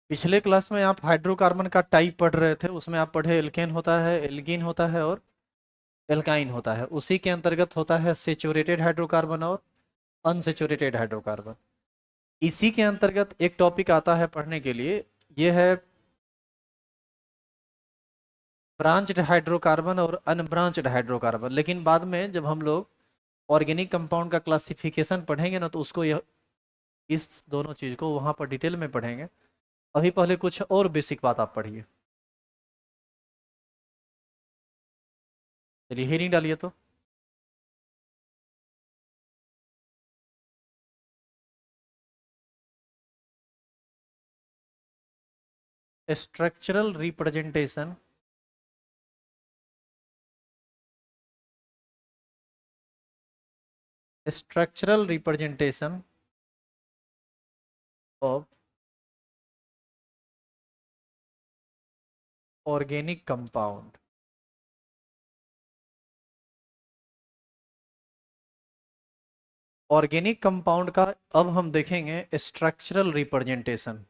पिछले क्लास में आप हाइड्रोकार्बन का टाइप पढ़ रहे थे, उसमें आप पढ़े एल्केन होता है, एल्कीन होता है और एल्काइन होता है। उसी के अंतर्गत होता है सेचुरेटेड हाइड्रोकार्बन और अनसेचुरेटेड हाइड्रोकार्बन। इसी के अंतर्गत एक टॉपिक आता है पढ़ने के लिए, यह है ब्रांच्ड हाइड्रोकार्बन और अनब्रांच्ड हाइड्रोकार्बन। लेकिन बाद में जब हम लोग ऑर्गेनिक कंपाउंड का क्लासिफिकेशन पढ़ेंगे ना, तो उसको यह इस दोनों चीज को वहां पर डिटेल में पढ़ेंगे। अभी पहले कुछ और बेसिक बात आप पढ़िए। चलिए हेडिंग डालिए तो। Structural representation structural representation of organic compound। Organic compound का अब हम देखेंगे स्ट्रक्चरल रिप्रेजेंटेशन।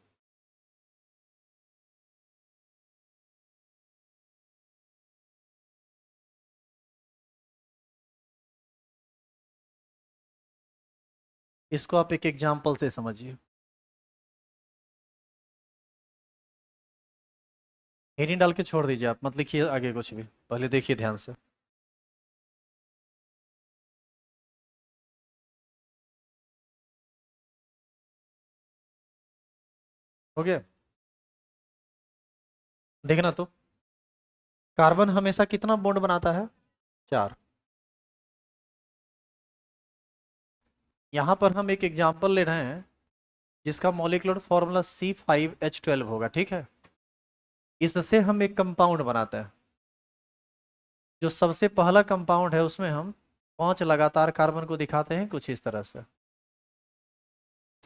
इसको आप एक एग्जांपल से समझिए। हेडिंग डाल के छोड़ दीजिए, आप मत लिखिए आगे कुछ भी, पहले देखिए ध्यान से। हो गया? देखना तो, कार्बन हमेशा कितना बॉन्ड बनाता है? 4। यहां पर हम एक एग्जांपल ले रहे हैं जिसका मॉलिक्यूलर फॉर्मूला C5H12 होगा, ठीक है। इससे हम एक कंपाउंड बनाते हैं। जो सबसे पहला कंपाउंड है उसमें हम 5 लगातार कार्बन को दिखाते हैं कुछ इस तरह से।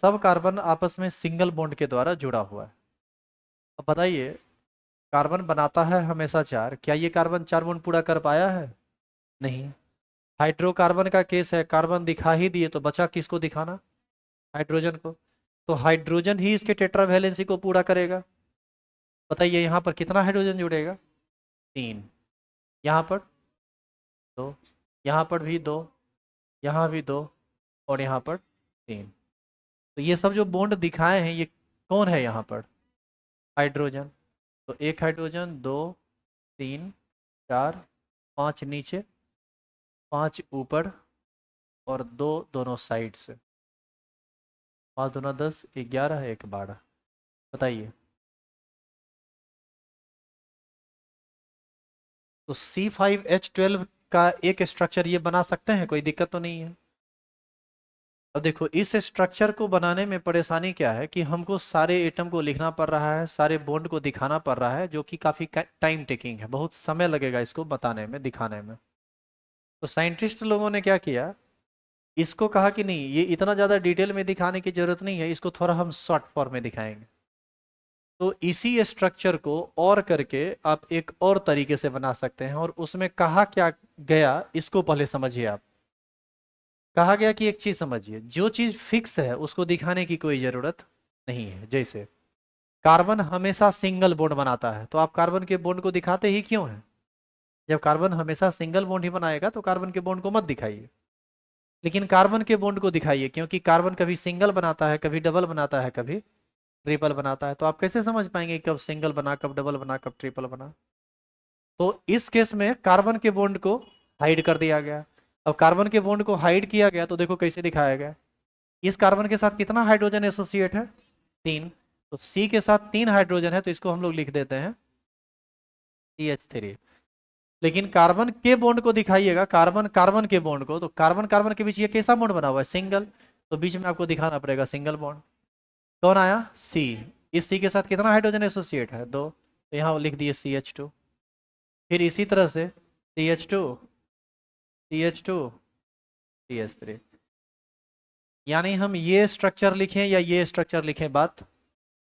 सब कार्बन आपस में सिंगल बॉन्ड के द्वारा जुड़ा हुआ है। अब बताइए, कार्बन बनाता है हमेशा 4, क्या ये कार्बन 4 बॉन्ड पूरा कर पाया है? नहीं। हाइड्रोकार्बन का केस है, कार्बन दिखा ही दिए तो बचा किसको दिखाना? हाइड्रोजन को। तो हाइड्रोजन ही इसके टेट्रा वैलेंसी को पूरा करेगा। बताइए यहाँ पर कितना हाइड्रोजन जुड़ेगा? 3। यहाँ पर 2, यहाँ पर भी 2, यहाँ भी 2, और यहाँ पर 3। तो ये सब जो बॉन्ड दिखाए हैं ये कौन है यहाँ पर? हाइड्रोजन। तो एक हाइड्रोजन, 2, 3, 4, 5 नीचे, 5 ऊपर, और 2 दोनों साइड से। 5 दूना 10, 11, 1 12। बताइए। तो C5H12 का एक स्ट्रक्चर ये बना सकते हैं, कोई दिक्कत तो नहीं है। अब देखो, इस स्ट्रक्चर को बनाने में परेशानी क्या है कि हमको सारे एटम को लिखना पड़ रहा है, सारे बॉन्ड को दिखाना पड़ रहा है, जो कि काफ़ी टाइम टेकिंग है, बहुत समय लगेगा इसको बताने में, दिखाने में। तो साइंटिस्ट लोगों ने क्या किया, इसको कहा कि नहीं, ये इतना ज़्यादा डिटेल में दिखाने की जरूरत नहीं है, इसको थोड़ा हम शॉर्ट फॉर्म में दिखाएंगे। तो इसी स्ट्रक्चर को और करके आप एक और तरीके से बना सकते हैं, और उसमें कहा क्या गया इसको पहले समझिए आप। कहा गया कि एक चीज समझिए, जो चीज फिक्स है उसको दिखाने की कोई जरूरत नहीं है। जैसे कार्बन हमेशा सिंगल बॉन्ड बनाता है, तो आप कार्बन के बॉन्ड को दिखाते ही क्यों हैं? जब कार्बन हमेशा सिंगल बॉन्ड ही बनाएगा तो कार्बन के बॉन्ड को मत दिखाइए। लेकिन कार्बन के बॉन्ड को दिखाइए, क्योंकि कार्बन कभी सिंगल बनाता है, कभी डबल बनाता है, कभी ट्रिपल बनाता है। तो आप कैसे समझ पाएंगे कब सिंगल बना, कब डबल बना, कब ट्रिपल बना? तो इस केस में कार्बन के बॉन्ड को हाइड कर दिया गया। अब कार्बन के बॉन्ड को हाइड किया गया तो देखो कैसे दिखाया गया। इस कार्बन के साथ कितना हाइड्रोजन एसोसिएट है? 3। तो सी के साथ 3 हाइड्रोजन है, तो इसको हम लोग लिख देते हैं CH3। लेकिन कार्बन के बॉन्ड को दिखाइएगा, कार्बन कार्बन के बॉन्ड को, तो कार्बन कार्बन के बीच ये कैसा बॉन्ड बना हुआ है? सिंगल। तो बीच में आपको दिखाना पड़ेगा सिंगल बॉन्ड। कौन आया? सी। इस सी के साथ कितना हाइड्रोजन एसोसिएट है? 2। तो यहाँ लिख दिए CH2। फिर इसी तरह से CH2, CH2, CH3। यानी हम ये स्ट्रक्चर लिखें या ये स्ट्रक्चर लिखें, बात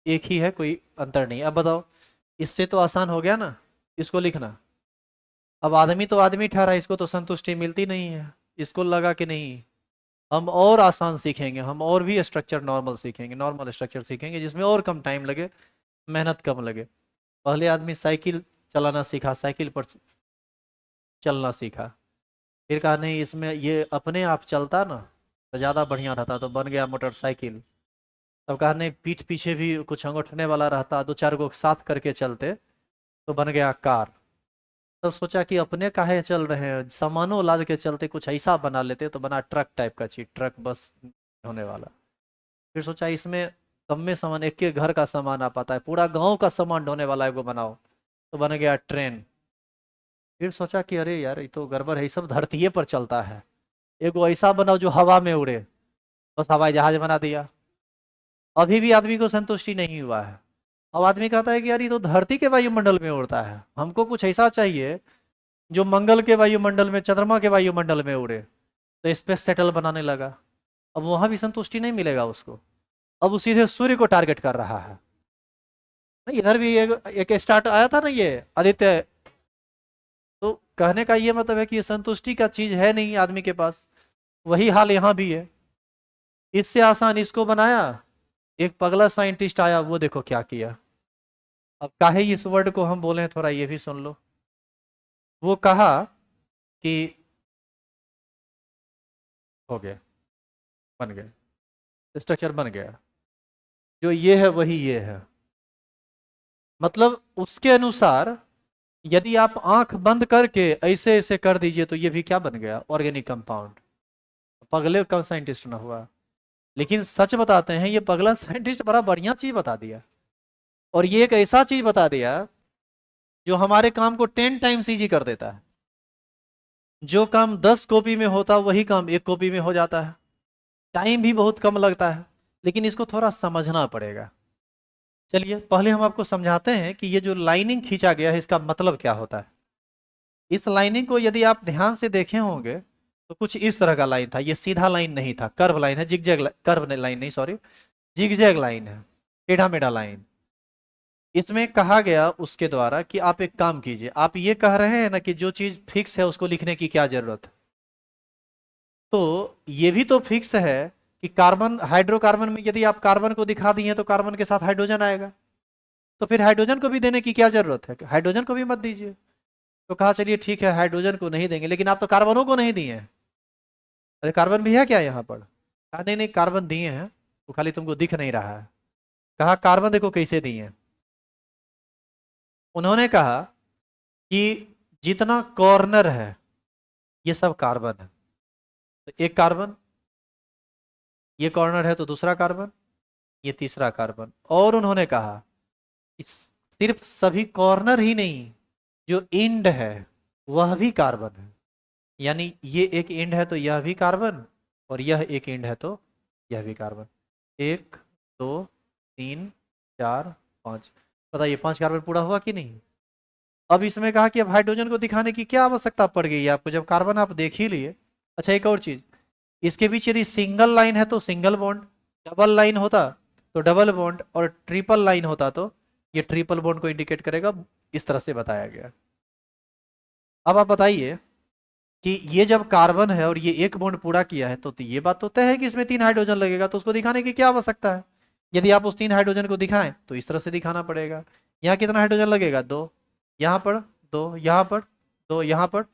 एक ही है, कोई अंतर नहीं। अब बताओ, इससे तो आसान हो गया ना इसको लिखना। अब आदमी तो आदमी ठहरा, इसको तो संतुष्टि मिलती नहीं है। इसको लगा कि नहीं, हम और आसान सीखेंगे, हम और भी स्ट्रक्चर नॉर्मल सीखेंगे, नॉर्मल स्ट्रक्चर सीखेंगे जिसमें और कम टाइम लगे। मेहनत कम लगे। पहले आदमी साइकिल चलाना सीखा, साइकिल पर चलना सीखा, फिर कहा नहीं इसमें ये अपने आप चलता ना तो ज़्यादा बढ़िया रहता, तो बन गया मोटरसाइकिल। तब कहा नहीं पीठ पीछे भी कुछ अंगूठने वाला रहता, दो चार को साथ करके चलते तो बन गया कार। तब सोचा कि अपने काहे चल रहे हैं, सामानों लाद के चलते, कुछ ऐसा बना लेते तो बना ट्रक टाइप का चीज, ट्रक बस होने वाला। फिर सोचा इसमें कम में सामान, एक के घर का सामान आ पाता है, पूरा गांव का सामान ढोने वाला एगो बनाओ, तो बन गया ट्रेन। फिर सोचा कि अरे यार ये तो गड़बड़ है, ये सब धरतीये पर चलता है, एगो ऐसा बनाओ जो हवा में उड़े, बस हवाई जहाज बना दिया। अभी भी आदमी को संतुष्टि नहीं हुआ है। अब आदमी कहता है कि यार ये तो धरती के वायुमंडल में उड़ता है, हमको कुछ ऐसा चाहिए जो मंगल के वायुमंडल में, चंद्रमा के वायुमंडल में उड़े। तो स्पेस सेटल बनाने लगा। अब वहां भी संतुष्टि नहीं मिलेगा उसको, अब वो सीधे सूर्य को टारगेट कर रहा है। नहीं, इधर भी एक स्टार्ट आया था ना ये आदित्य। तो कहने का ये मतलब है कि ये संतुष्टि का चीज है नहीं आदमी के पास। वही हाल यहाँ भी है। इससे आसान इसको बनाया, एक पगला साइंटिस्ट आया, वो देखो क्या किया। अब काहे इस वर्ड को हम बोले थोड़ा ये भी सुन लो। वो कहा कि हो गया, बन गया, स्ट्रक्चर बन गया, जो ये है वही ये है। मतलब उसके अनुसार यदि आप आंख बंद करके ऐसे ऐसे कर दीजिए तो ये भी क्या बन गया, ऑर्गेनिक कंपाउंड। पगले कम साइंटिस्ट ना हुआ। लेकिन सच बताते हैं, ये पगला साइंटिस्ट बड़ा बढ़िया चीज बता दिया। और ये एक ऐसा चीज बता दिया जो हमारे काम को 10 टाइम्स इजी कर देता है। जो काम 10 कॉपी में होता वही काम 1 कॉपी में हो जाता है। टाइम भी बहुत कम लगता है, लेकिन इसको थोड़ा समझना पड़ेगा। चलिए पहले हम आपको समझाते हैं कि ये जो लाइनिंग खींचा गया है इसका मतलब क्या होता है। इस लाइनिंग को यदि आप ध्यान से देखे होंगे तो कुछ इस तरह का लाइन था, ये सीधा लाइन नहीं था, कर्व लाइन है, जिगजैग कर्व लाइन नहीं, सॉरी, जिगजैग लाइन है, टेढ़ा मेढ़ा लाइन। इसमें कहा गया उसके द्वारा कि आप एक काम कीजिए, आप ये कह रहे हैं ना कि जो चीज फिक्स है उसको लिखने की क्या जरूरत है। तो ये भी तो फिक्स है कि कार्बन, हाइड्रोकार्बन में यदि आप कार्बन को दिखा दिए तो कार्बन के साथ हाइड्रोजन आएगा, तो फिर हाइड्रोजन को भी देने की क्या जरूरत है, हाइड्रोजन को भी मत दीजिए। तो कहा चलिए ठीक है हाइड्रोजन को नहीं देंगे, लेकिन आप तो कार्बनों को नहीं दिए हैं। अरे कार्बन भी है क्या यहाँ पर, कहा नहीं नहीं कार्बन दिए हैं, वो खाली तुमको दिख नहीं रहा है। कहा कार्बन देखो कैसे दिए हैं। उन्होंने कहा कि जितना कॉर्नर है ये सब कार्बन है, तो एक कार्बन, ये कॉर्नर है तो दूसरा कार्बन, ये तीसरा कार्बन। और उन्होंने कहा इस सिर्फ सभी कॉर्नर ही नहीं, जो एंड है वह भी कार्बन है। यानी ये एक एंड है तो यह भी कार्बन, और यह एक एंड है तो यह भी कार्बन। 1 2 3 4 5, बताइए 5 कार्बन पूरा हुआ कि नहीं। अब इसमें कहा कि अब हाइड्रोजन को दिखाने की क्या आवश्यकता पड़ गई है आपको, जब कार्बन आप देख ही लिए। अच्छा एक और चीज, इसके बीच यदि सिंगल लाइन है तो सिंगल बॉन्ड, डबल लाइन होता तो डबल बॉन्ड, और ट्रिपल लाइन होता तो ये ट्रिपल बॉन्ड को इंडिकेट करेगा। इस तरह से बताया गया। अब आप बताइए कि ये जब कार्बन है और ये एक बॉन्ड पूरा किया है तो ये बात तो तय है कि इसमें 3 हाइड्रोजन लगेगा, तो उसको दिखाने की क्या आवश्यकता है। यदि आप उस 3 हाइड्रोजन को दिखाएं तो इस तरह से दिखाना पड़ेगा। यहाँ कितना हाइड्रोजन लगेगा, 2, यहाँ पर 2, यहाँ पर 2, यहाँ पर।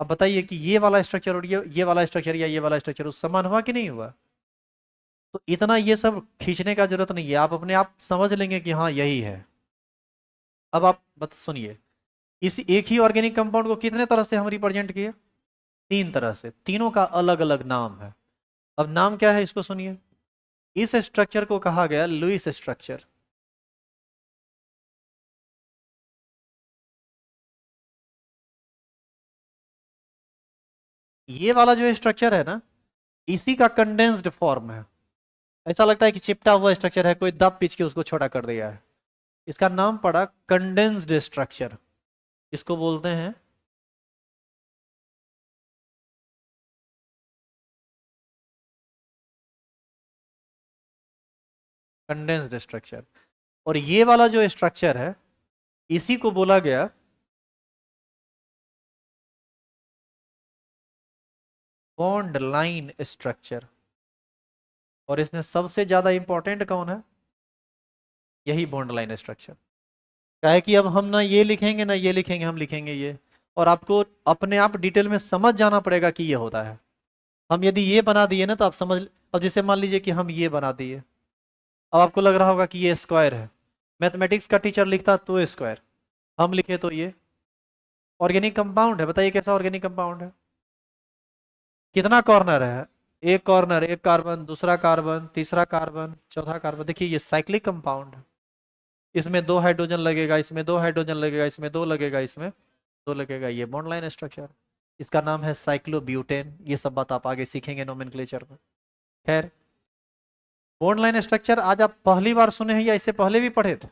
अब बताइए कि ये वाला स्ट्रक्चर और ये वाला स्ट्रक्चर या ये वाला स्ट्रक्चर उस समान हुआ कि नहीं हुआ। तो इतना ये सब खींचने का जरूरत नहीं है, आप अपने आप समझ लेंगे कि हाँ यही है। अब आप बत सुनिए, इस एक ही ऑर्गेनिक कंपाउंड को कितने तरह से हम रिप्रेजेंट किए, 3 तरह से, तीनों का अलग अलग नाम है। अब नाम क्या है इसको सुनिए। इस स्ट्रक्चर को कहा गया लुईस स्ट्रक्चर। ये वाला जो स्ट्रक्चर है ना, इसी का कंडेंस्ड फॉर्म है। ऐसा लगता है कि चिपटा हुआ स्ट्रक्चर है, कोई दब पीच के उसको छोटा कर दिया है। इसका नाम पड़ा कंडेंस्ड स्ट्रक्चर। इसको बोलते हैं कंडेंस्ड स्ट्रक्चर। और ये वाला जो स्ट्रक्चर है इसी को बोला गया बॉन्ड लाइन स्ट्रक्चर। और इसमें सबसे ज्यादा इंपॉर्टेंट कौन है, यही बॉन्ड लाइन स्ट्रक्चर। क्या है कि अब हम ना ये लिखेंगे ना ये लिखेंगे, हम लिखेंगे ये। और आपको अपने आप डिटेल में समझ जाना पड़ेगा कि ये होता है। हम यदि ये बना दिए ना तो आप समझ। अब जैसे मान लीजिए कि हम ये बना दिए, अब आपको लग रहा होगा कि ये स्क्वायर है। मैथमेटिक्स का टीचर लिखता तो स्क्वायर, हम लिखे तो ये ऑर्गेनिक कंपाउंड है। बताइए कैसा ऑर्गेनिक कंपाउंड है? कितना कॉर्नर है? एक कॉर्नर, एक कार्बन, दूसरा कार्बन, तीसरा कार्बन, चौथा कार्बन। देखिए ये साइक्लिक कंपाउंड है। इसमें दो हाइड्रोजन लगेगा, इसमें दो हाइड्रोजन लगेगा, इसमें दो लगेगा, इसमें दो लगेगा। ये बॉन्ड लाइन स्ट्रक्चर, इसका नाम है साइक्लोब्यूटेन। ये सब बात आप आगे सीखेंगे नोमेनक्लेचर में। खैर, बॉन्ड लाइन स्ट्रक्चर आज आप पहली बार सुने हैं या इससे पहले भी पढ़े थे?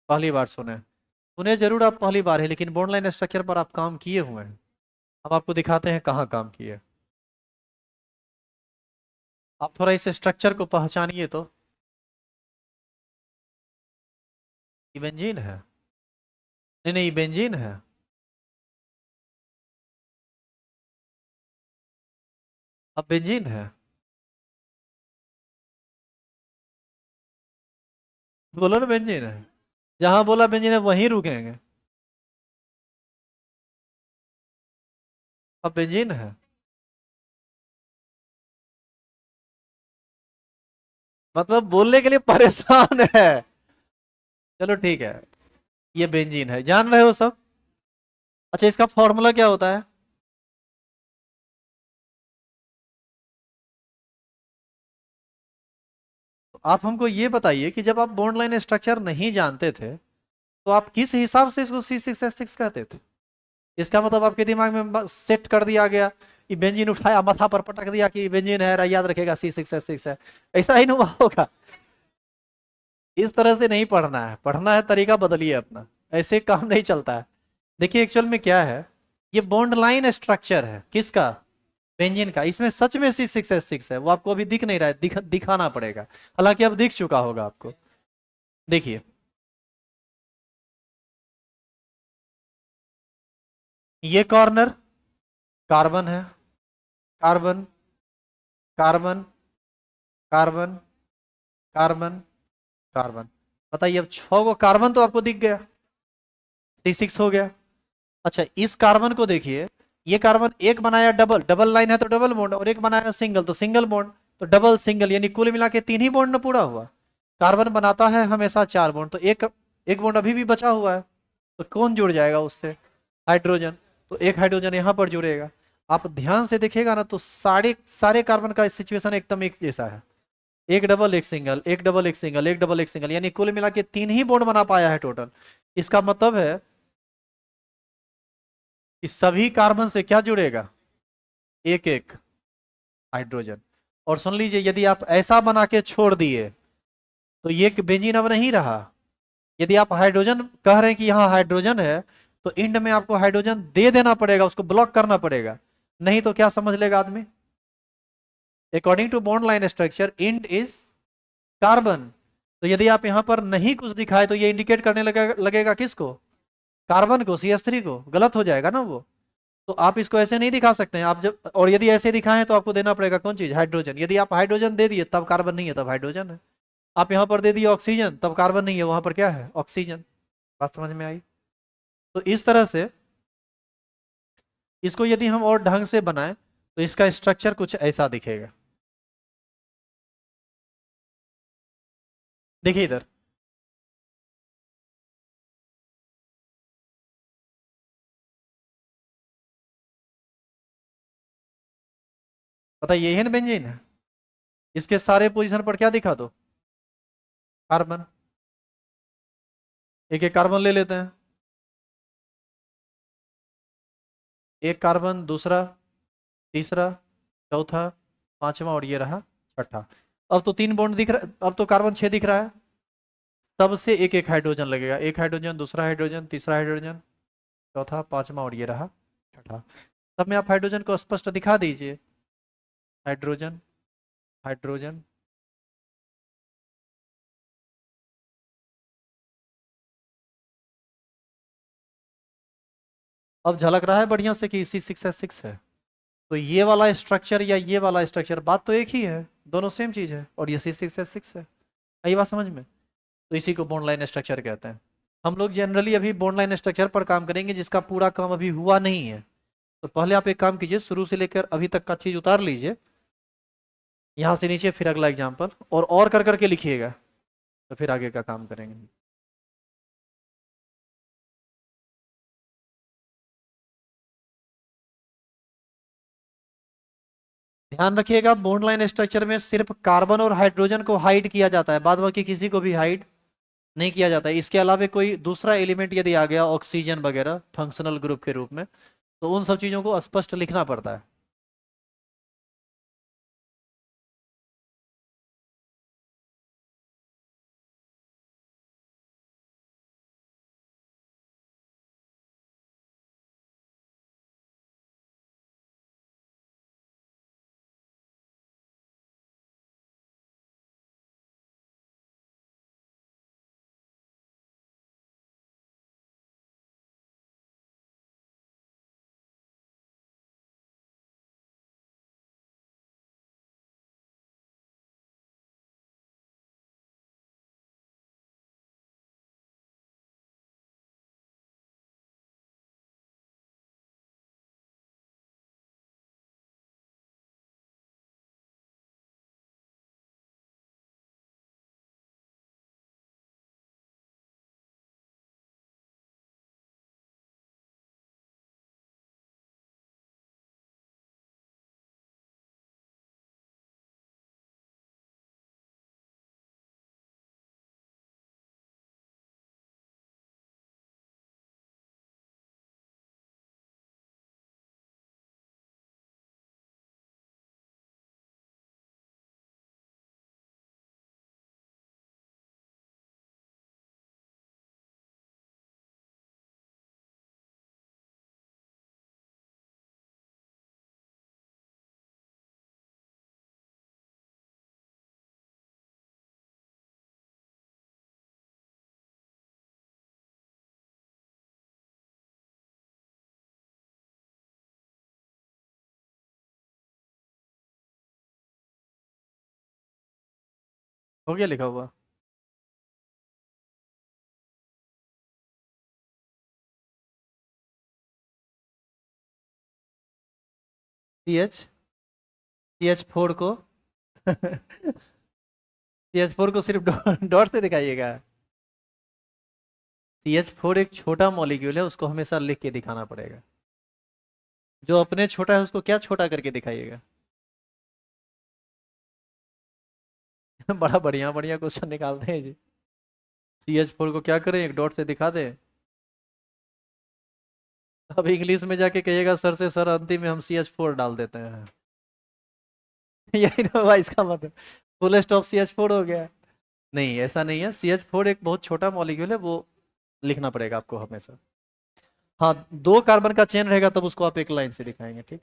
पहली बार सुने। सुने जरूर आप पहली बार है, लेकिन बॉन्ड लाइन स्ट्रक्चर पर आप काम किए हुए हैं। हम आपको दिखाते हैं कहाँ काम किए। आप थोड़ा इस स्ट्रक्चर को पहचानिए तो। ये बेंजीन है? नहीं नहीं, बेंजीन है। अब बेंजीन है। बोलो ना बेंजीन है। जहां बोला बेंजीन है वहीं रुकेंगे। अब बेंजीन है। मतलब बोलने के लिए परेशान है। चलो ठीक है, ये बेंजीन है, जान रहे हो सब? अच्छा, इसका फॉर्मूला क्या होता है? तो आप हमको ये बताइए कि जब आप बॉन्ड लाइन स्ट्रक्चर नहीं जानते थे तो आप किस हिसाब से इसको C6H6 कहते थे? इसका मतलब आपके दिमाग में सेट कर दिया गया कि बेंजीन उठाया माथा पर पटक दिया कि बेंजीन है, याद रखेगा C6H6 है। ऐसा ही नहीं होगा। इस तरह से नहीं पढ़ना है, पढ़ना है तरीका बदलिए अपना। ऐसे काम नहीं चलता है। देखिए एक्चुअल में क्या है, ये बॉन्ड लाइन स्ट्रक्चर है किसका? बेंजीन का। इसमें सच में C6H6 है, वो आपको अभी दिख नहीं रहा है, दिखाना पड़ेगा। हालांकि अब दिख चुका होगा आपको। देखिए, ये कॉर्नर कार्बन है। Carbon, carbon, carbon, carbon, carbon. बताइए, अब 6 गो कार्बन तो आपको दिख गया, C6 हो गया। अच्छा, इस कार्बन को देखिए, ये कार्बन एक बनाया डबल, डबल लाइन है तो डबल बॉन्ड, और एक बनाया सिंगल तो सिंगल बॉन्ड। तो डबल सिंगल यानी कुल मिला के 3 ही बॉन्ड ना पूरा हुआ। कार्बन बनाता है हमेशा 4 बॉन्ड, तो एक एक बॉन्ड अभी भी बचा हुआ है। तो कौन जुड़ जाएगा उससे? हाइड्रोजन। तो एक हाइड्रोजन यहाँ पर जुड़ेगा। आप ध्यान से देखिएगा ना तो सारे सारे कार्बन का सिचुएशन एकदम एक जैसा है। एक डबल एक सिंगल, एक डबल एक सिंगल, एक डबल एक सिंगल, यानी कुल मिला के 3 ही बॉन्ड बना पाया है टोटल। इसका मतलब है कि सभी कार्बन से क्या जुड़ेगा? एक एक हाइड्रोजन। और सुन लीजिए, यदि आप ऐसा बना के छोड़ दिए तो ये बेंजीन अब नहीं रहा। यदि आप हाइड्रोजन कह रहे हैं कि यहाँ हाइड्रोजन है, तो इंड में आपको हाइड्रोजन दे देना पड़ेगा, उसको ब्लॉक करना पड़ेगा। नहीं तो क्या समझ लेगा आदमी? According to bond line structure end is carbon. तो यदि आप यहाँ पर नहीं कुछ दिखाए तो ये इंडिकेट करने लगेगा किसको? कार्बन को, CH3 को। गलत हो जाएगा ना वो। तो आप इसको ऐसे नहीं दिखा सकते हैं। आप जब, और यदि ऐसे दिखाएं तो आपको देना पड़ेगा कौन चीज? हाइड्रोजन। यदि आप हाइड्रोजन दे दिए तब कार्बन नहीं है, तब हाइड्रोजन है। आप यहाँ पर दे दिए ऑक्सीजन, तब कार्बन नहीं है, वहां पर क्या है? ऑक्सीजन। बात समझ में आई? तो इस तरह से इसको यदि हम और ढंग से बनाएं तो इसका स्ट्रक्चर कुछ ऐसा दिखेगा। देखिए इधर, पता ये है ना बेंजीन है। इसके सारे पोजीशन पर क्या दिखा दो? कार्बन। एक एक कार्बन ले लेते हैं। एक कार्बन, दूसरा, तीसरा, चौथा, पांचवा, और ये रहा छठा। अब तो 3 बॉन्ड दिख रहा, अब तो कार्बन 6 दिख रहा है। सबसे एक एक हाइड्रोजन लगेगा। एक हाइड्रोजन, दूसरा हाइड्रोजन, तीसरा हाइड्रोजन, चौथा, पांचवा, और ये रहा छठा। सब में आप हाइड्रोजन को स्पष्ट दिखा दीजिए। Hydrogen, hydrogen. अब झलक रहा है बढ़िया से कि C6H6 है। तो ये वाला स्ट्रक्चर या ये वाला स्ट्रक्चर, बात तो एक ही है, दोनों सेम चीज है, और ये C6H6 है। आई बात समझ में? तो इसी को बॉन्ड लाइन स्ट्रक्चर कहते हैं। हम लोग जनरली अभी बॉन्ड लाइन स्ट्रक्चर पर काम करेंगे जिसका पूरा काम अभी हुआ नहीं है। तो पहले आप एक काम कीजिए, शुरू से लेकर अभी तक का चीज उतार लीजिए यहाँ से नीचे, फिर अगला एग्जाम्पल और कर करके लिखिएगा, तो फिर आगे का काम करेंगे। ध्यान रखिएगा बॉन्ड लाइन स्ट्रक्चर में सिर्फ कार्बन और हाइड्रोजन को हाइड किया जाता है, बाद बाकी किसी को भी हाइड नहीं किया जाता है। इसके अलावा कोई दूसरा एलिमेंट यदि आ गया ऑक्सीजन वगैरह फंक्शनल ग्रुप के रूप में, तो उन सब चीजों को स्पष्ट लिखना पड़ता है। हो गया लिखा हुआ। CH4 को CH4 को सिर्फ डॉट से दिखाइएगा। CH4 एक छोटा मॉलिक्यूल है, उसको हमेशा लिख के दिखाना पड़ेगा। जो अपने छोटा है उसको क्या छोटा करके दिखाइएगा। बड़ा बढ़िया बढ़िया क्वेश्चन निकालते हैं जी। CH4 को क्या करें, एक डॉट से दिखा दें। अब इंग्लिश में जाके कहिएगा सर से, सर अंतिम में हम CH4 डाल देते हैं। यही ना भाई इसका मतलब, फुल स्टॉप CH4 हो गया। नहीं ऐसा नहीं है, CH4 एक बहुत छोटा मॉलिक्यूल है, वो लिखना पड़ेगा आपको हमेशा। हाँ, 2 कार्बन का चेन रहेगा तब उसको आप एक लाइन से दिखाएंगे, ठीक।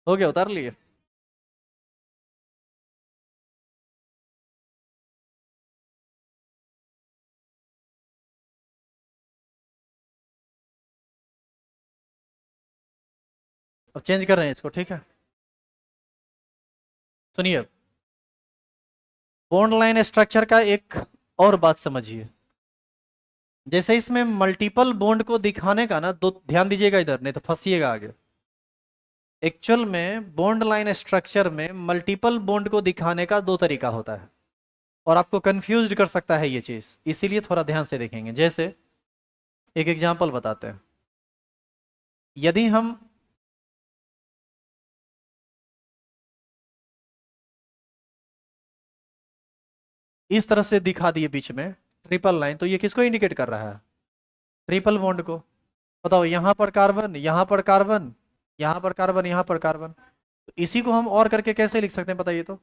हो गया, उतार लिए। अब चेंज कर रहे हैं इसको, ठीक है। सुनिए, बॉन्ड लाइन स्ट्रक्चर का एक और बात समझिए। जैसे इसमें मल्टीपल बॉन्ड को दिखाने का ना, दो ध्यान दीजिएगा इधर, नहीं तो फंसिएगा आगे। एक्चुअल में बॉन्ड लाइन स्ट्रक्चर में मल्टीपल बॉन्ड को दिखाने का दो तरीका होता है, और आपको कंफ्यूज कर सकता है ये चीज, इसीलिए थोड़ा ध्यान से देखेंगे। जैसे एक एग्जांपल बताते हैं। यदि हम इस तरह से दिखा दिए बीच में ट्रिपल लाइन, तो ये किसको इंडिकेट कर रहा है? ट्रिपल बॉन्ड को। बताओ, यहां पर कार्बन, यहां पर कार्बन, यहां पर कार्बन, यहां पर कार्बन, तो इसी को हम और करके कैसे लिख सकते हैं बताइए तो?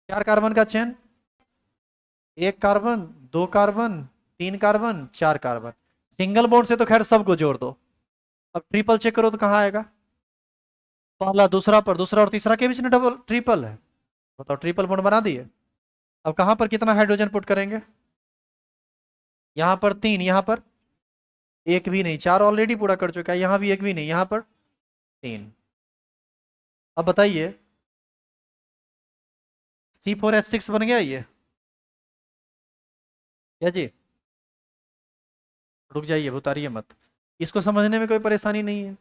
4 कार्बन का chain, 1 carbon, 2 carbon, 3 carbon, 4 carbon. Single bond से तो खैर सबको जोड़ दो। अब ट्रिपल चेक करो तो कहाँ आएगा? पहला दूसरा पर, दूसरा और तीसरा के बीच में डबल ट्रिपल है। बताओ, ट्रिपल बॉन्ड बना दिए। अब कहां पर कितना हाइड्रोजन पुट करेंगे? यहां पर 3, यहां पर एक भी नहीं, 4 ऑलरेडी पूरा कर चुका है, यहां भी एक भी नहीं, यहां पर 3। अब बताइए, C4H6 बन गया ये, क्या जी? रुक जाइए, उतारिए मत, इसको समझने में कोई परेशानी नहीं है।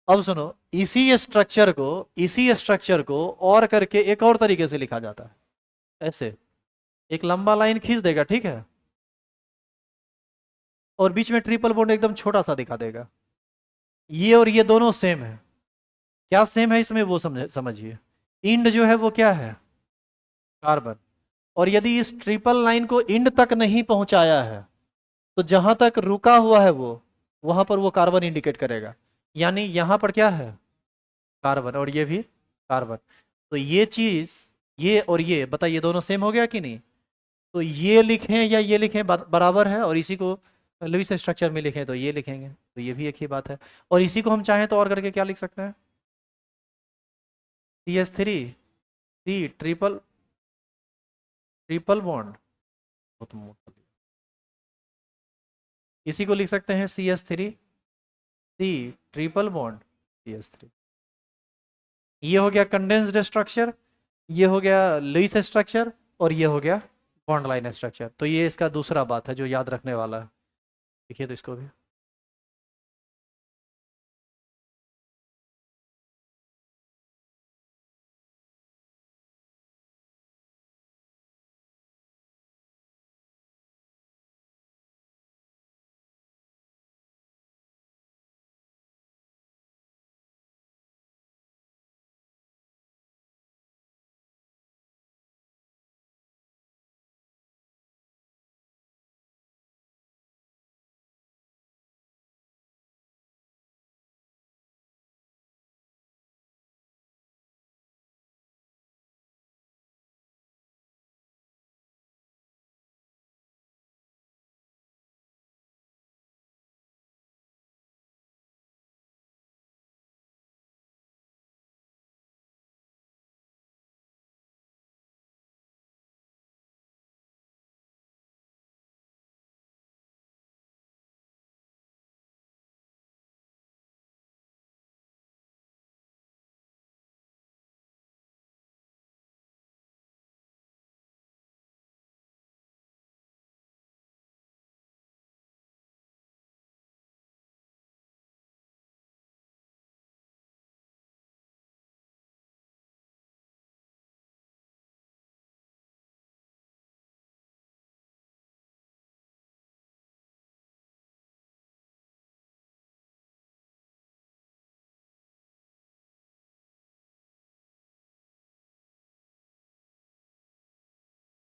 अब सुनो, इसी स्ट्रक्चर को और करके एक और तरीके से लिखा जाता है। ऐसे एक लंबा लाइन खींच देगा, ठीक है, और बीच में ट्रिपल बॉन्ड एकदम छोटा सा दिखा देगा। ये और ये दोनों सेम है। क्या सेम है इसमें, वो समझिए। इंड जो है वो क्या है? कार्बन। और यदि इस ट्रिपल लाइन को इंड तक नहीं पहुंचाया है, तो जहां तक रुका हुआ है वो, वहां पर वो कार्बन इंडिकेट करेगा। यानी यहां पर क्या है? कार्बन, और ये भी कार्बन। तो ये चीज, ये और ये, बताइए दोनों सेम हो गया कि नहीं? तो ये लिखें या ये लिखें बराबर है, और इसी को लुईस स्ट्रक्चर में लिखें तो ये लिखेंगे, तो ये भी एक ही बात है। और इसी को हम चाहें तो और करके क्या लिख सकते हैं? CH3, ट्रिपल, ट्रिपल बॉन्ड, इसी को लिख सकते हैं CH3, ट्रिपल बॉन्ड, CH3। ये हो गया कंडेंस्ड स्ट्रक्चर, ये हो गया लुईस स्ट्रक्चर, और ये हो गया बॉन्ड लाइन स्ट्रक्चर। तो ये इसका दूसरा बात है जो याद रखने वाला है। देखिए तो इसको भी।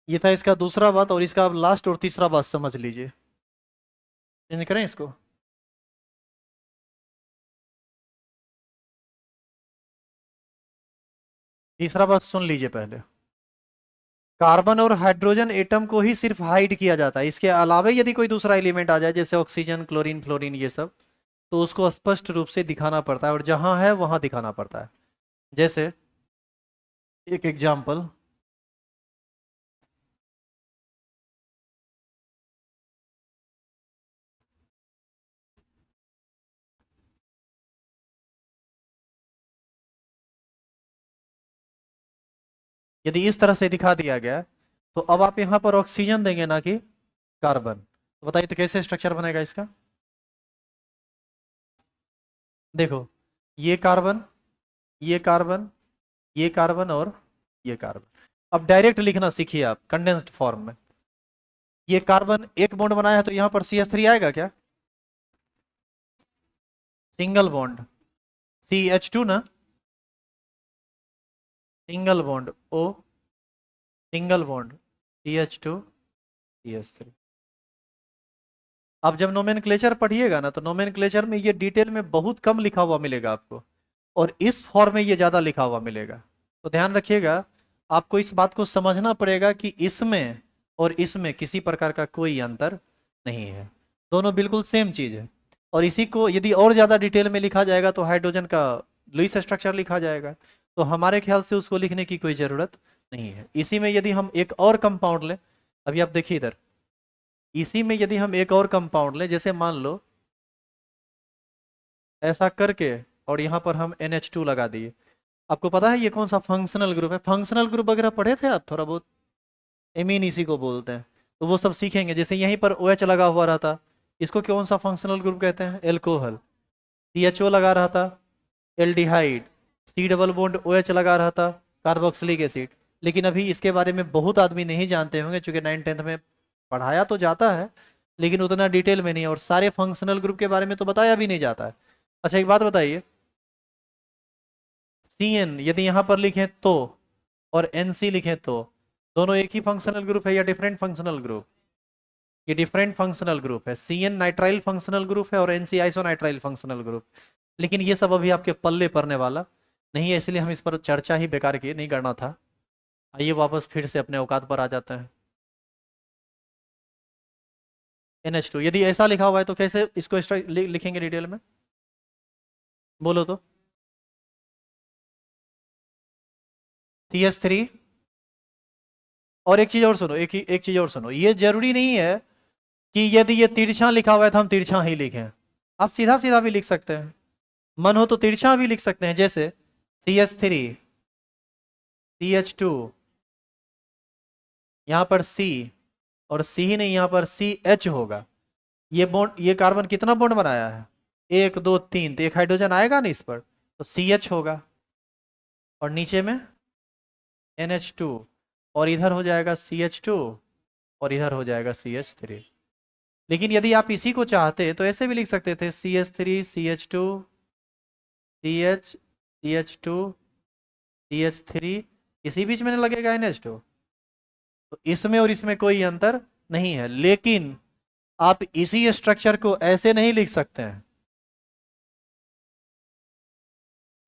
ये था इसका दूसरा बात, और इसका अब लास्ट और तीसरा बात समझ लीजिए। चेंज करें इसको। तीसरा बात सुन लीजिए पहले। कार्बन और हाइड्रोजन एटम को ही सिर्फ हाइड किया जाता है, इसके अलावा यदि कोई दूसरा एलिमेंट आ जाए, जैसे ऑक्सीजन, क्लोरीन, फ्लोरीन, ये सब, तो उसको स्पष्ट रूप से दिखाना पड़ता है, और जहां है वहां दिखाना पड़ता है। जैसे एक एग्जाम्पल, यदि इस तरह से दिखा दिया गया तो अब आप यहाँ पर ऑक्सीजन देंगे ना कि कार्बन, तो बताइए तो कैसे स्ट्रक्चर बनेगा इसका। देखो, ये कार्बन, ये कार्बन, ये कार्बन और ये कार्बन। अब डायरेक्ट लिखना सीखिए आप कंडेंस्ड फॉर्म में। ये कार्बन एक बॉन्ड बनाया है तो यहाँ पर CH3 आएगा क्या? सिंगल बॉन्ड CH2 ना, single bond O, single bond CH2 CH3। आप जब नोमेनक्लेचर पढ़िएगा ना तो नोमेनक्लेचर में ये डिटेल में बहुत कम लिखा हुआ मिलेगा आपको, और इस फॉर्म में ये ज्यादा लिखा हुआ मिलेगा। तो ध्यान रखिएगा, आपको इस बात को समझना पड़ेगा कि इसमें और इसमें किसी प्रकार का कोई अंतर नहीं है, दोनों बिल्कुल सेम चीज है। और इसी को यदि और ज्यादा डिटेल में लिखा जाएगा तो हाइड्रोजन का लुईस स्ट्रक्चर लिखा जाएगा, तो हमारे ख्याल से उसको लिखने की कोई जरूरत नहीं है। इसी में यदि हम एक और कंपाउंड लें, अभी आप देखिए इधर, इसी में यदि हम एक और कंपाउंड लें, जैसे मान लो ऐसा करके, और यहाँ पर हम NH2 लगा दिए। आपको पता है ये कौन सा फंक्शनल ग्रुप है? फंक्शनल ग्रुप वगैरह पढ़े थे आप थोड़ा बहुत, एमीन इसी को बोलते हैं। तो वो सब सीखेंगे। जैसे यहीं पर OH लगा हुआ रहता, इसको कौन सा फंक्शनल ग्रुप कहते हैं? एल्कोहल। CHO लगा रहा था, aldehyde. C double bond OH लगा रहा था, कार्बोक्सिलिक एसिड। लेकिन अभी इसके बारे में बहुत आदमी नहीं जानते होंगे, क्योंकि 9th 10th में पढ़ाया तो जाता है लेकिन उतना डिटेल में नहीं, और सारे फंक्शनल ग्रुप के बारे में तो बताया भी नहीं जाता है। अच्छा एक बात बताइए, CN यदि यहाँ पर लिखें तो, और NC लिखें तो, दोनों एक ही फंक्शनल ग्रुप है या डिफरेंट फंक्शनल ग्रुप? ये डिफरेंट फंक्शनल ग्रुप है। CN नाइट्राइल फंक्शनल ग्रुप है और NC आइसोनाइट्राइल फंक्शनल ग्रुप। लेकिन ये सब अभी आपके पल्ले पड़ने वाला नहीं है, इसलिए हम इस पर चर्चा ही बेकार की, नहीं करना था। आइए वापस फिर से अपने औकात पर आ जाते हैं। NH2 यदि ऐसा लिखा हुआ है तो कैसे इसको लिखेंगे डिटेल में, बोलो तो। CH3। और एक चीज और सुनो, एक चीज और सुनो, ये जरूरी नहीं है कि यदि ये तिरछा लिखा हुआ है तो हम तिरछा ही लिखें। आप सीधा सीधा भी लिख सकते हैं, मन हो तो तिरछा भी लिख सकते हैं। जैसे CH3, CH2, यहाँ पर C, और C ही नहीं, यहाँ पर CH होगा। ये बॉन्ड, ये कार्बन कितना बॉन्ड बनाया है? 1 2 3, तो एक हाइड्रोजन आएगा ना इस पर, तो CH होगा। और नीचे में NH2, और इधर हो जाएगा CH2, और इधर हो जाएगा CH3। लेकिन यदि आप इसी को चाहते तो ऐसे भी लिख सकते थे, CH3 CH2 CH, CH2 CH3, इसी बीच में लगेगा NH2। तो इसमें और इसमें कोई अंतर नहीं है, लेकिन आप इसी स्ट्रक्चर को ऐसे नहीं लिख सकते हैं।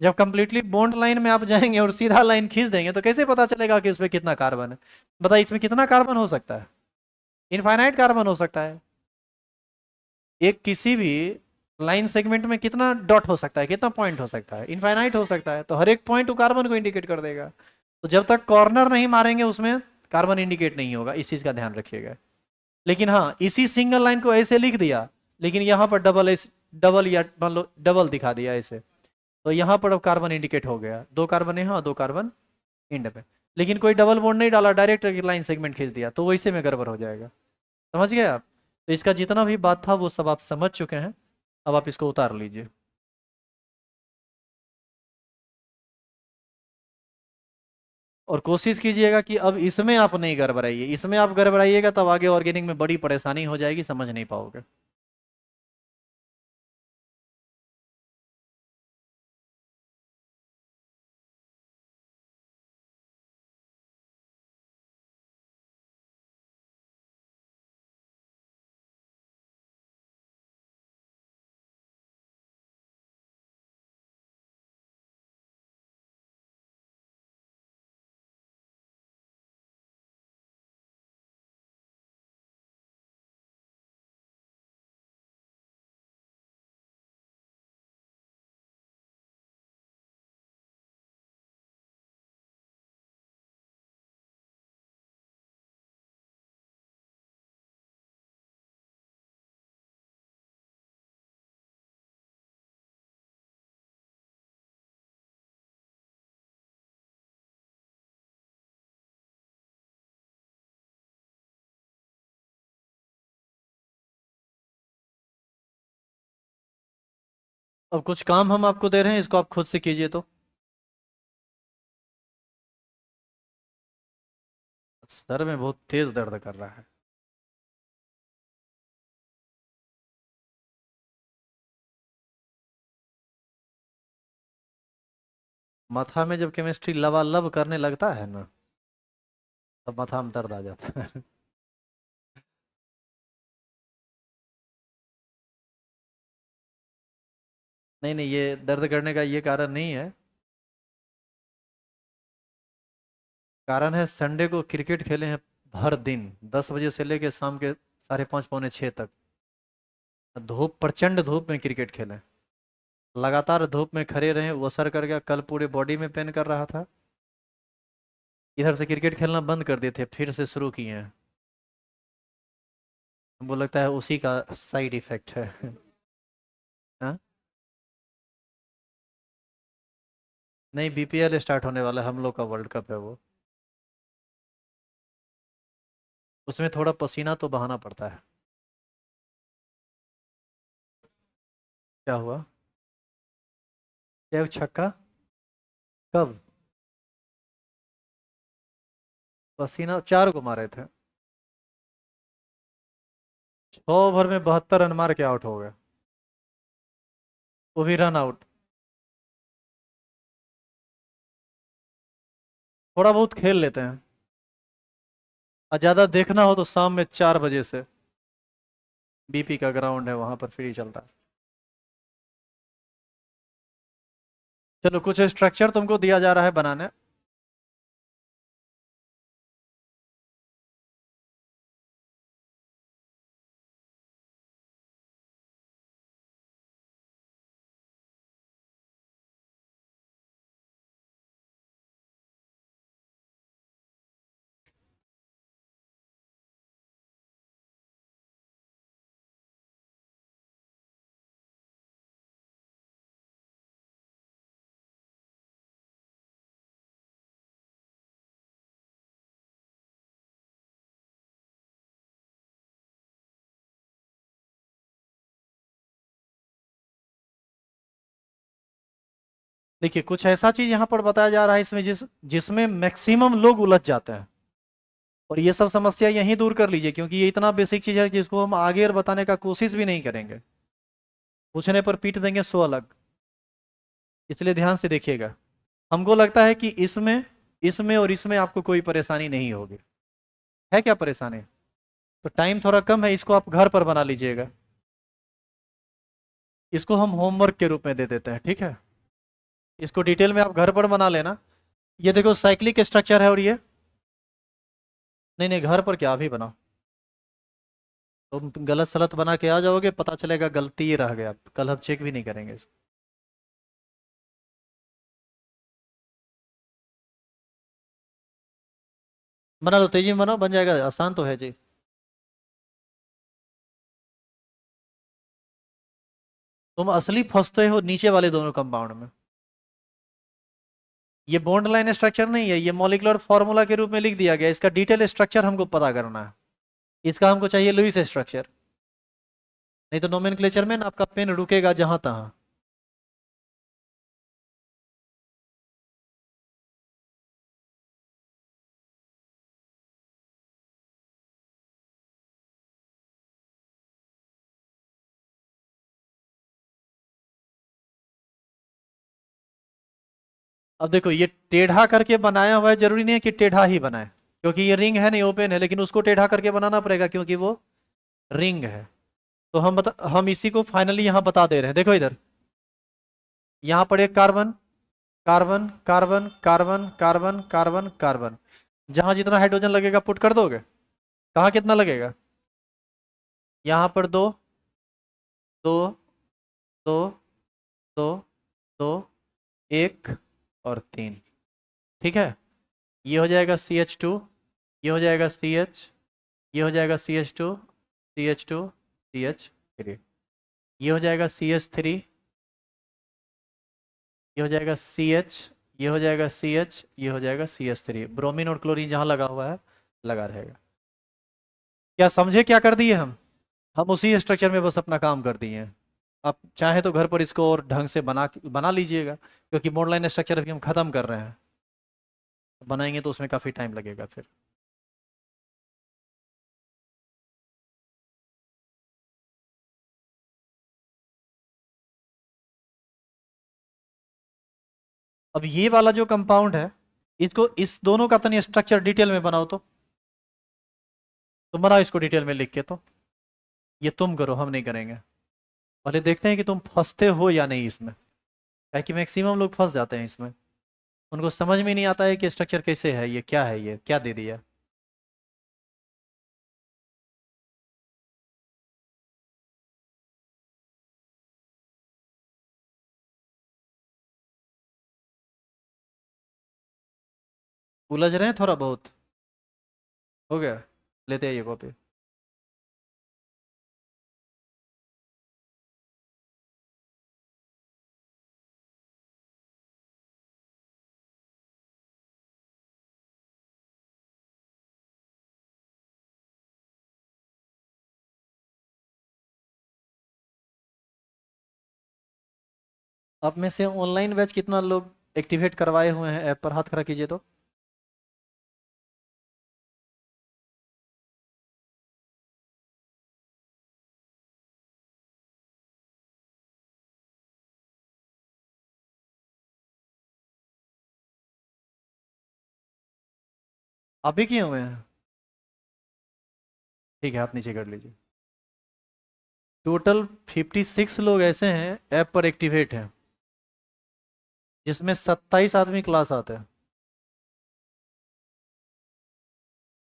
जब कंप्लीटली बॉन्ड लाइन में आप जाएंगे और सीधा लाइन खींच देंगे तो कैसे पता चलेगा कि इसमें कितना कार्बन है? बताइए, इसमें कितना कार्बन हो सकता है? इनफाइनाइट कार्बन हो सकता है। एक किसी भी लाइन सेगमेंट में कितना डॉट हो सकता है, कितना पॉइंट हो सकता है? इनफाइनाइट हो सकता है। तो हर एक पॉइंट कार्बन को इंडिकेट कर देगा। तो जब तक कॉर्नर नहीं मारेंगे उसमें कार्बन इंडिकेट नहीं होगा, इस चीज का ध्यान रखिएगा। लेकिन हाँ, इसी सिंगल लाइन को ऐसे लिख दिया, लेकिन यहाँ पर डबल एस, डबल या मान लो डबल दिखा दिया ऐसे, तो यहाँ पर अब कार्बन इंडिकेट हो गया, 2 कार्बन यहाँ, 2 कार्बन इंड पे। लेकिन कोई डबल बॉन्ड नहीं डाला, डायरेक्ट लाइन सेगमेंट खींच दिया, तो वैसे में गड़बड़ हो जाएगा। समझ गए आप? तो इसका जितना भी बात था वो सब आप समझ चुके हैं। अब आप इसको उतार लीजिए। और कोशिश कीजिएगा कि अब इसमें आप नहीं गड़बड़ाइए, इसमें आप गड़बड़ाइएगा तब आगे ऑर्गेनिक में बड़ी परेशानी हो जाएगी, समझ नहीं पाओगे। अब कुछ काम हम आपको दे रहे हैं, इसको आप खुद से कीजिए तो। सर में बहुत तेज दर्द कर रहा है। माथा में जब केमिस्ट्री लबालब करने लगता है ना, तब माथा में दर्द आ जाता है। नहीं नहीं, ये दर्द करने का ये कारण नहीं है। कारण है संडे को क्रिकेट खेले हैं हर दिन, 10 बजे से लेके शाम के 5:30 पौने 6 तक। धूप, प्रचंड धूप में क्रिकेट खेले, लगातार धूप में खड़े रहे, वो असर कर गया, कल पूरे बॉडी में पेन कर रहा था। इधर से क्रिकेट खेलना बंद कर दिए थे, फिर से शुरू किए हैं। हमको लगता है उसी का साइड इफेक्ट है। हाँ? नहीं, बीपीएल स्टार्ट होने वाला है, हम लोग का वर्ल्ड कप है वो। उसमें थोड़ा पसीना तो बहाना पड़ता है। क्या हुआ? क्या छक्का? कब? पसीना 4 को मारे थे। 6 ओवर में 72 रन मार के आउट हो गए, वो भी रन आउट। थोड़ा बहुत खेल लेते हैं, और ज्यादा देखना हो तो शाम में 4 बजे से बीपी का ग्राउंड है, वहां पर फ्री चलता है। चलो, कुछ स्ट्रक्चर तुमको दिया जा रहा है बनाने। देखिए, कुछ ऐसा चीज यहाँ पर बताया जा रहा है इसमें जिसमें मैक्सिमम लोग उलझ जाते हैं, और ये सब समस्या यहीं दूर कर लीजिए, क्योंकि ये इतना बेसिक चीज है जिसको हम आगे और बताने का कोशिश भी नहीं करेंगे। पूछने पर पीट देंगे सो अलग। इसलिए ध्यान से देखिएगा। हमको लगता है कि इसमें इसमें और इसमें आपको कोई परेशानी नहीं होगी। है क्या परेशानी? तो टाइम थोड़ा कम है, इसको आप घर पर बना लीजिएगा। इसको हम होमवर्क के रूप में दे देते हैं, ठीक है? इसको डिटेल में आप घर पर बना लेना। ये देखो, साइक्लिक स्ट्रक्चर है, और ये नहीं नहीं, घर पर क्या, अभी बनाओ। तुम गलत सलत बना के आ जाओगे, पता चलेगा गलती ही रह गया, कल हम चेक भी नहीं करेंगे इसको। बना दो, तेजी में बनाओ, बन जाएगा, आसान तो है जी। तुम असली फंसते हो नीचे वाले दोनों कंपाउंड में। ये बॉन्ड लाइन स्ट्रक्चर नहीं है, ये मॉलिक्यूलर फॉर्मूला के रूप में लिख दिया गया, इसका डिटेल स्ट्रक्चर हमको पता करना है। इसका हमको चाहिए लुईस स्ट्रक्चर, नहीं तो नोमेनक्लेचर में ना आपका पेन रुकेगा जहां तहां। अब देखो, ये टेढ़ा करके बनाया हुआ है, जरूरी नहीं है कि टेढ़ा ही बनाए, क्योंकि ये रिंग है नहीं, ओपन है, लेकिन उसको टेढ़ा करके बनाना पड़ेगा क्योंकि वो रिंग है। तो हम इसी को फाइनली यहाँ बता दे रहे हैं, देखो इधर। यहाँ पर एक carbon, carbon carbon carbon carbon carbon carbon, जहां जितना हाइड्रोजन लगेगा पुट कर दोगे। कहाँ कितना लगेगा? यहाँ पर दो, दो, दो, दो, दो, एक और 3। ठीक है? ये हो जाएगा CH2, ये हो जाएगा CH, ये हो जाएगा CH2, CH2, CH3, ये हो जाएगा CH3, ये हो जाएगा CH, ये हो जाएगा CH, ये हो जाएगा CH3। ब्रोमीन और क्लोरीन जहां लगा हुआ है लगा रहेगा। क्या समझे क्या कर दिए हम? हम उसी स्ट्रक्चर में बस अपना काम कर दिए हैं। आप चाहे तो घर पर इसको और ढंग से बना लीजिएगा, क्योंकि बॉन्ड लाइन स्ट्रक्चर अभी हम खत्म कर रहे हैं, बनाएंगे तो उसमें काफ़ी टाइम लगेगा फिर। अब ये वाला जो कंपाउंड है, इसको इस दोनों का तनी स्ट्रक्चर डिटेल में बनाओ तो। तुम बनाओ इसको डिटेल में लिख के तो। ये तुम करो, हम नहीं करेंगे। पहले देखते हैं कि तुम फंसते हो या नहीं इसमें, क्या कि मैक्सिमम लोग फंस जाते हैं इसमें। उनको समझ में नहीं आता है कि स्ट्रक्चर कैसे है, ये क्या है, ये क्या दे दिया। उलझ रहे हैं थोड़ा बहुत। हो गया, लेते आइए कॉपी। आप में से ऑनलाइन बैच कितना लोग एक्टिवेट करवाए हुए हैं ऐप पर, हाथ खड़ा कीजिए तो। अभी किए हुए हैं? ठीक है, हाथ नीचे कर लीजिए। टोटल 56 लोग ऐसे हैं ऐप पर एक्टिवेट हैं, जिसमें 27 आदमी क्लास आते हैं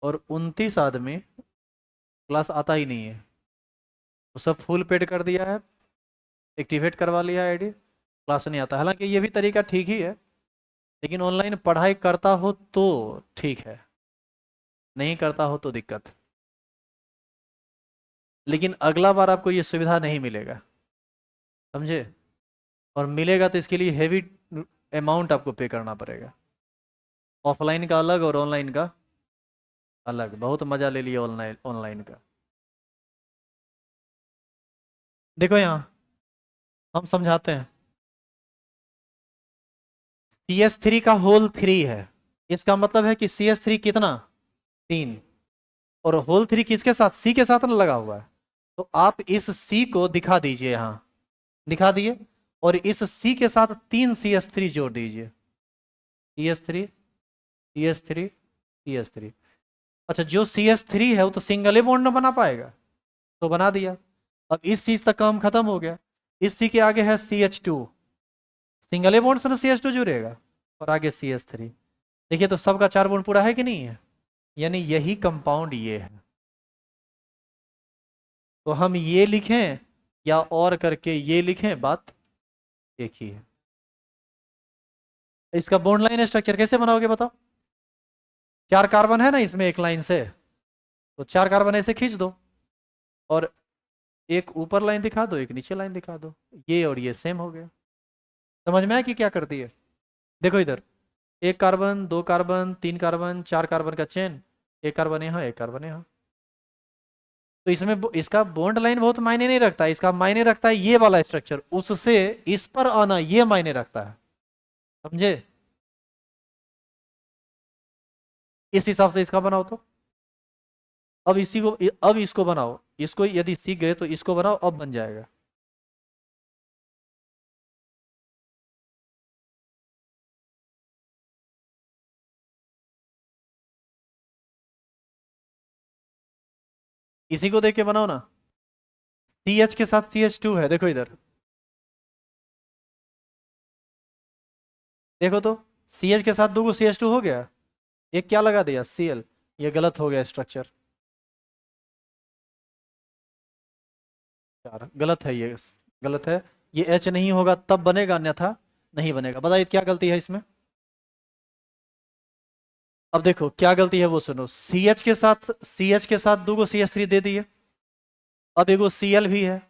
और 29 आदमी क्लास आता ही नहीं है। वो सब फुल पेड कर दिया है, एक्टिवेट करवा लिया आईडी, क्लास नहीं आता। हालांकि ये भी तरीका ठीक ही है, लेकिन ऑनलाइन पढ़ाई करता हो तो ठीक है, नहीं करता हो तो दिक्कत। लेकिन अगला बार आपको ये सुविधा नहीं मिलेगा, समझे। और मिलेगा तो इसके लिए हेवी अमाउंट आपको पे करना पड़ेगा। ऑफलाइन का अलग और ऑनलाइन का अलग। बहुत मजा ले लिया ऑनलाइन ऑनलाइन का। देखो यहाँ हम समझाते हैं। CS3 का होल 3 है, इसका मतलब है कि CS3 कितना, 3। और होल 3 किसके साथ, सी के साथ ना लगा हुआ है। तो आप इस सी को दिखा दीजिए, यहाँ दिखा दिए। और इस सी के साथ 3 CS3 जोड़ दीजिए। CS3, CS3, CS3। अच्छा, जो CS3 है वो तो सिंगल ही बॉन्ड ना बना पाएगा, तो बना दिया। अब इस चीज तक काम खत्म हो गया। इस सी के आगे है CH2, सिंगल बॉन्ड से ना CH2 जुड़ेगा, और आगे CS3। देखिए तो सबका 4 बॉन्ड पूरा है कि नहीं है, यानी यही कंपाउंड ये है। तो हम ये लिखें या और करके ये लिखें, बात एक ही है। इसका बॉन्ड लाइन स्ट्रक्चर कैसे बनाओगे बताओ। 4 कार्बन है ना इसमें एक लाइन से, तो 4 कार्बन ऐसे खींच दो, और एक ऊपर लाइन दिखा दो, एक नीचे लाइन दिखा दो। ये और ये सेम हो गया। समझ में आया कि क्या करती है। देखो इधर, एक कार्बन, 2 कार्बन, 3 कार्बन, 4 कार्बन का चेन, एक कार्बन यहाँ, एक कार्बन यहाँ। तो इसमें इसका बॉन्ड लाइन बहुत मायने नहीं रखता, इसका मायने रखता है ये वाला स्ट्रक्चर, उससे इस पर आना ये मायने रखता है, समझे। इस हिसाब से इसका बनाओ तो। अब इसी को, अब इसको बनाओ, इसको यदि सीख गए तो इसको बनाओ, अब बन जाएगा। इसी को देख के बनाओ ना। CH के साथ CH2 है, देखो इधर, देखो तो। CH के साथ दो को CH2 हो गया, एक क्या लगा दिया, Cl। ये गलत हो गया स्ट्रक्चर, यार गलत है ये, गलत है। ये H नहीं होगा तब बनेगा, अन्यथा नहीं बनेगा। बताइए क्या गलती है इसमें। अब देखो क्या गलती है वो सुनो। CH के साथ दो को CH3 दे दिए। अब एगो Cl भी है,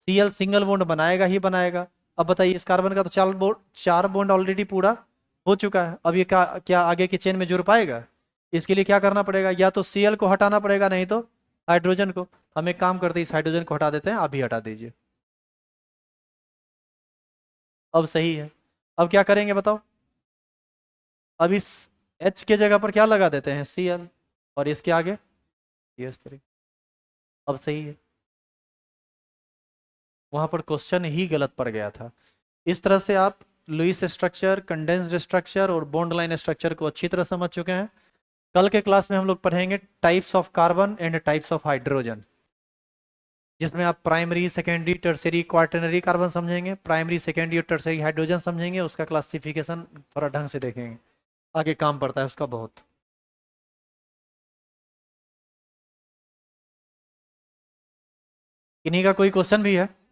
Cl सिंगल बॉन्ड बनाएगा ही बनाएगा। अब बताइए इस कार्बन का तो 4 बॉन्ड ऑलरेडी पूरा हो चुका है। अब ये क्या आगे के चेन में जुड़ पाएगा। इसके लिए क्या करना पड़ेगा, या तो Cl को हटाना पड़ेगा, नहीं तो हाइड्रोजन को। हम एक काम करते हैं, इस हाइड्रोजन को हटा देते हैं, आप भी हटा दीजिए। अब सही है। अब क्या करेंगे बताओ? अब इस H के जगह पर क्या लगा देते हैं, Cl, और इसके आगे CH3। अब सही है। वहां पर क्वेश्चन ही गलत पड़ गया था। इस तरह से आप लुईस स्ट्रक्चर, कंडेंस्ड स्ट्रक्चर और बॉन्ड लाइन स्ट्रक्चर को अच्छी तरह समझ चुके हैं। कल के क्लास में हम लोग पढ़ेंगे types of carbon and types of hydrogen, जिसमें आप primary, secondary, tertiary, quaternary carbon समझेंगे, प्राइमरी, सेकेंडरी और टर्सरी हाइड्रोजन समझेंगे, उसका क्लासिफिकेशन थोड़ा ढंग से देखेंगे। आगे काम पड़ता है उसका बहुत। इन्हीं का कोई क्वेश्चन भी है?